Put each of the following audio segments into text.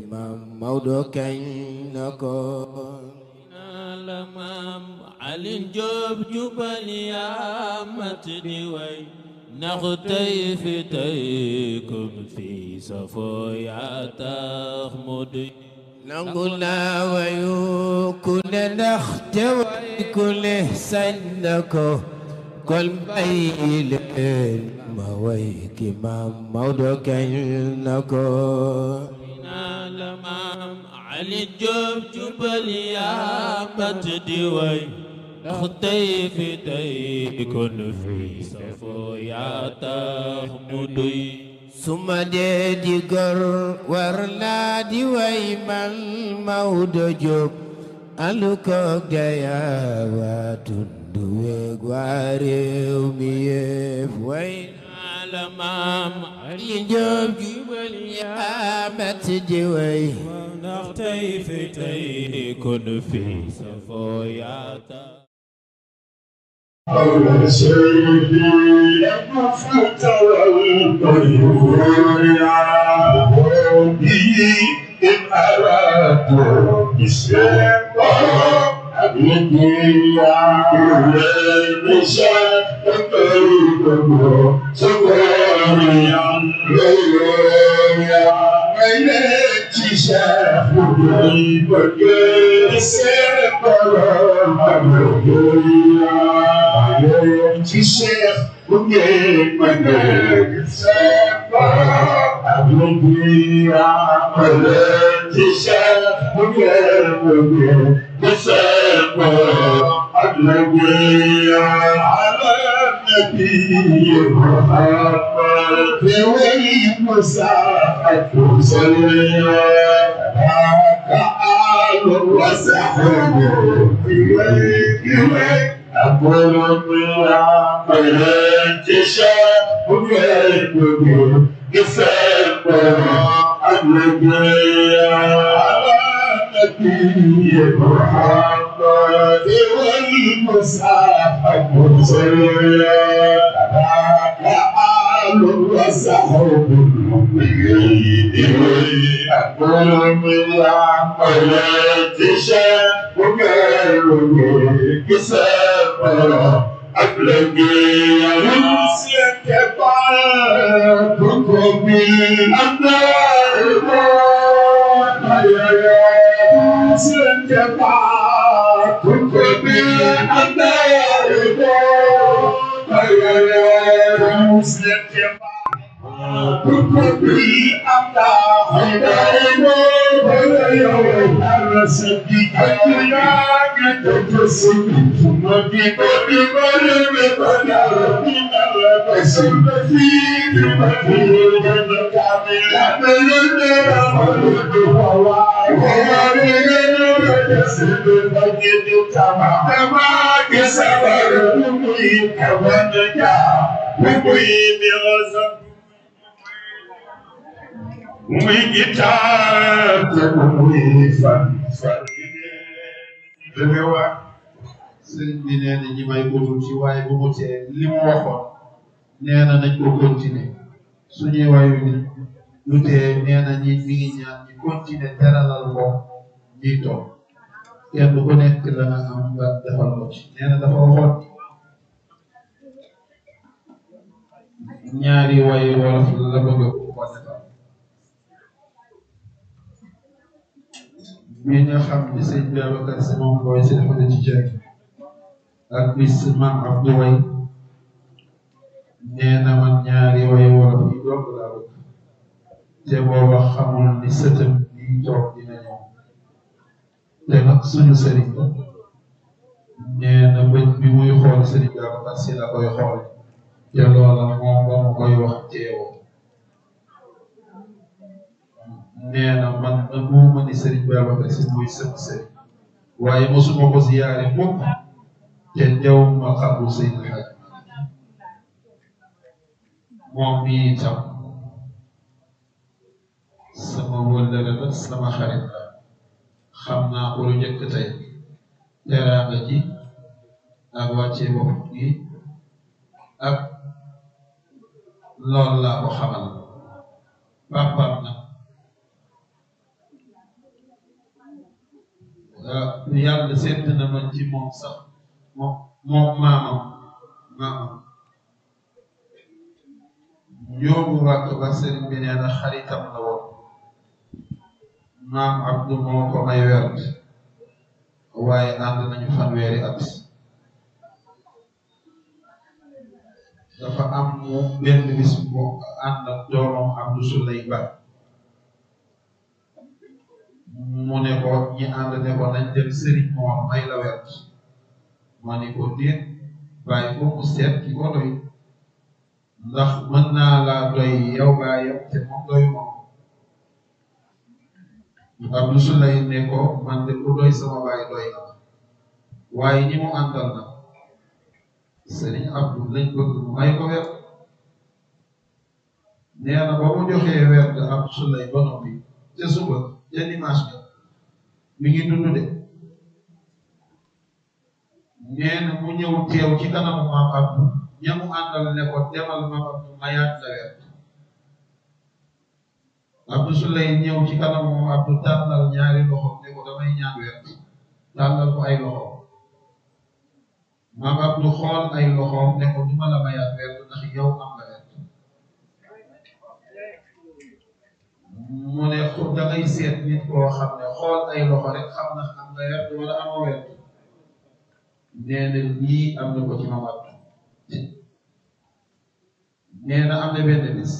Imam Maodo kañ na ko la maam Alin Joob jubal yaa mat di way ndax tey fi tey kun fi safoo yaa tax mu di nangu naa wayu ku ne ndax te way ku ne sañ na ko kon bàyyi leen ma way ki Maam Maodo kañ na ko la maam Alin Joob jubal yaa mat di way ndax tey fi tey kun fi safoo yaa tax mu duy suma dee di gor war naa di way man Maodo Jóob alu ko gaya waa tundu weeg waa réew mi yépp way naa la maam Alin Joob jubal yaa mat di way ndax tey fi tey kun fi safoo yaa tax سيدي المفتى والطيور يا ربي إن أردت بسيطة أبنتي يا مشاء الطيور سواري يا عينتي شاف وبكي سيطرة أبنتي شاف وبكي سيطرة أبنتي عملتي شاف وبكي سيطرة أبنتي على النبي محمد والمساحة صليا تعال وسحب إليك أقول يا قلت شاف وكيف كفاك النبي على النبي محمد والمساحة صليا وسحب إليه أقول من عقلت شاف وكيف كسافر أبلغي نسيك بعدكم بالأبناء نسيك بعدكم بالأبناء نسيك muy guitar te muy fan danga wax sëriñ bi nee na ñi may guddul ci waaye bu mu tee li mu waxoon nee na nañ ko continuer suñuy wayu ni lu tee nee na ñi mi ngi ñaan ñi continuer teralal ko ñiy toog kenn ku nekk la nga am nga defal ko ci nee na dafa waxoon ñaari wayu wolof la bëgg ko defal bi nga xam ne sëñ Babacar Si moom mooy si dafa ci ceeb ak bis maam Abdou way nee na man ñaari way wolof yi doog laa bëgg te booba xamul ni sëtam yi toog dina ñëw te nag suñu sëriñ la nee na bëj bi muy xool sëriñ Babacar Si la koy xool te loola moom ba mu koy wax teewoo nee na man moo ma ni Serigne Babacar Si mooy sëb sëriñ waaye mosuma ko ziyaare mukk te dew ma xabru Seydi Hadj moom mii itam sama wëllëre la sama xarit la xam naa ko lu njëkk tey teraanga ji ak wàcce bopp gi ak loolu laa ko xamal papaam nag yàlla seet na ma ci moom sax moom maamam yóbbu wàkk ba sëriñ bi nee na xaritam la woon maam Abdou moo ko may werd waaye ànd nañu fanweeri at dafa am mu benn bis bu ànd ak doomam Abdou Souley Ba mu ne ko ñi ànd ne ko nañ dem sëriñ Moor may la werd ma ni ko déet bàyyi ko mu seet ki ko doy ndax mën naa laa doy yow baayam te moom doy moom Abdou Souley ne ko man de ku doy sama baay doy na waaye ñi mu àndal na sëriñ Abdou lañ bëgg mu may ko werd nee na ba mu joxee werd Abdou Souley ba noppi ca suba ca dimanche bi mi ngi dund de nee na mu ñëw teew ci kanamu maam Abdou ña mu àndal ne ko demal maam Abdou mayaat la werd Abdou Souley ñëw ci kanamu maam Abdou tàllal ñaari loxo ne ko damay ñaan werd tàllal ko ay loxo maam Abdou xool ay loxoom ne ko duma la mayaat werd ndax yow am nga werd mu ne ko dangay seet nit koo xam ne xool ay loxo rek xam na am nga werd wala amoo werd nee na lii am na ko ci maam Abdou nee na am na benn bis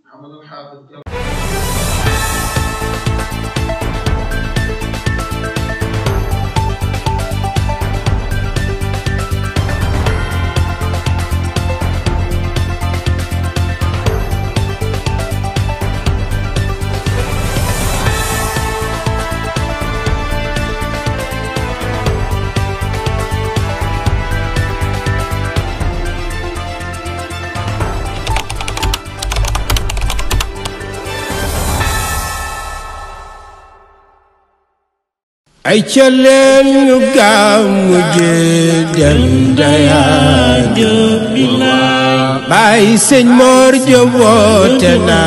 Mouhamadul Xaafid ay ca leen ñu gàmmu ji dem Ndayane Baay Sëñ Moor Jóob woote na